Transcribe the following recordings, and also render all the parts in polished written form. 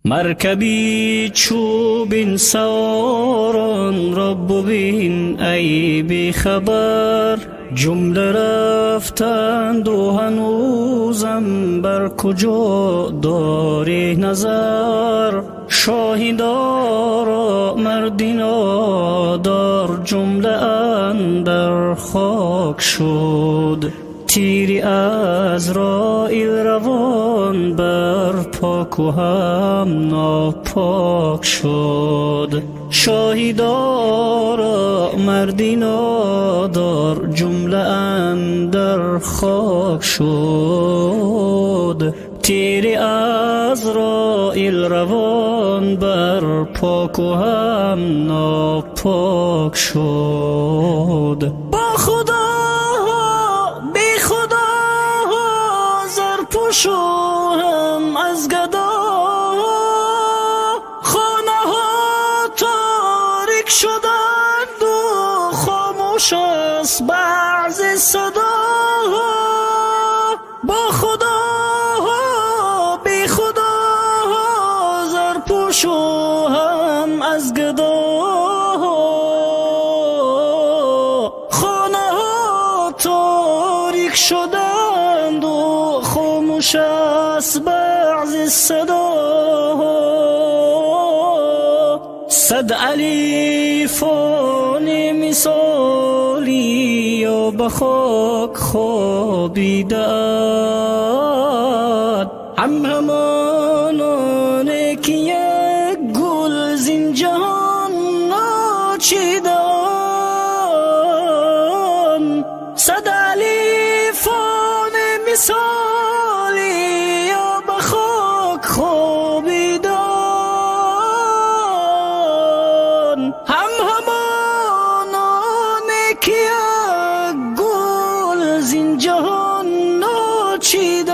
مرکبی چوبین سواران را ببین ای بی خبر، جمله رفتند و هنوزم بر کجا داری نظر. شاهدارا مردینا دار، جمله اندر خاک شد. تیری از رائل روان بر پاک و هم ناپاک شد. شاهدارا مردینا دار، جمله اندر خاک شد. تیری از رائل روان بر پاک و هم ناپاک شد. با خدا بی خدا زرپوشو هم از گدا، خانه ها تاریک شدند و خاموش است بعض صدا. با خدا بی خدا زرپوشو هم از گدا، خانه ها تاریک شدند و خاموش است بعض صدا. صد الیفان مثالی یا به خاک خوابیدند، همانانه که یک گل زین جهان ناچیدند. صد الیفان مثالی یا به خاک خوابیدند، همانانه که یک گل زین جهان ناچیدند.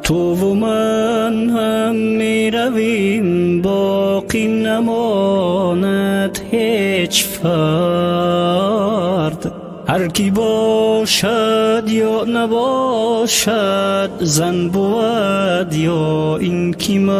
تو و من هم می رویم، باقی نماند هیچ فرد. هر کی باشد یا نباشد، زن بود یا این کی مرد.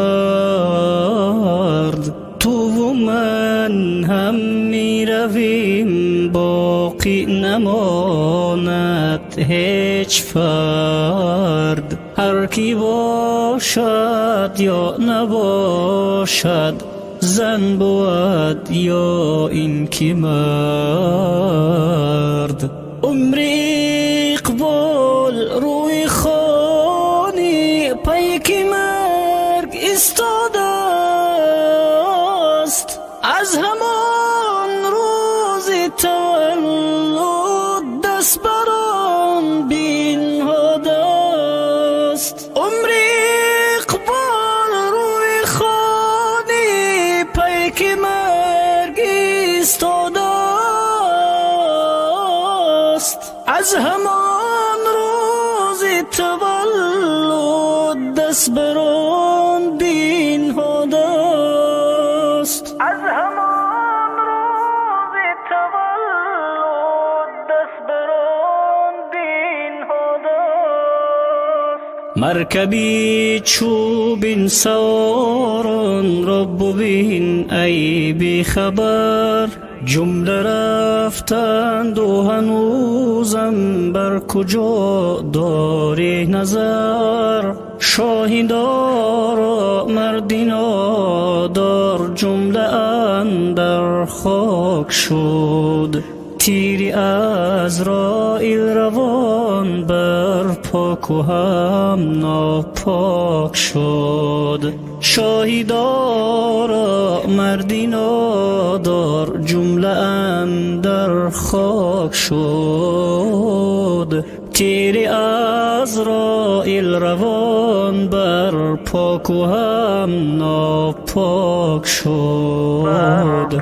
تو و من هم می رویم، باقی نماند هیچ فرد. هر کی باشد یا نباشد، زن بود یا این کی مرد. عمر اقبال روی خانی پیک مرگ ایستاده است، از همان روز تولد دست بران بینهاده است. عمر اقبال روی خانی پیک مرگ ایستاده است، از همان روز تولد دست بران بینهاده است. از همان روز تولد دست بران بینهاده است. مرکبی چوبین سواران را ببین ای بی خبر، جمله رفتند و هنوزم بر کجا داری نظر. شاهدارا مردینا دار، جمله اندر خاک شد. تیری از رائل روان بر پاک و هم ناپاک شد. شاهدارا مردینا دار، جمله اندر خاک شد. تیری از رائل روان بر پاک و هم ناپاک شد.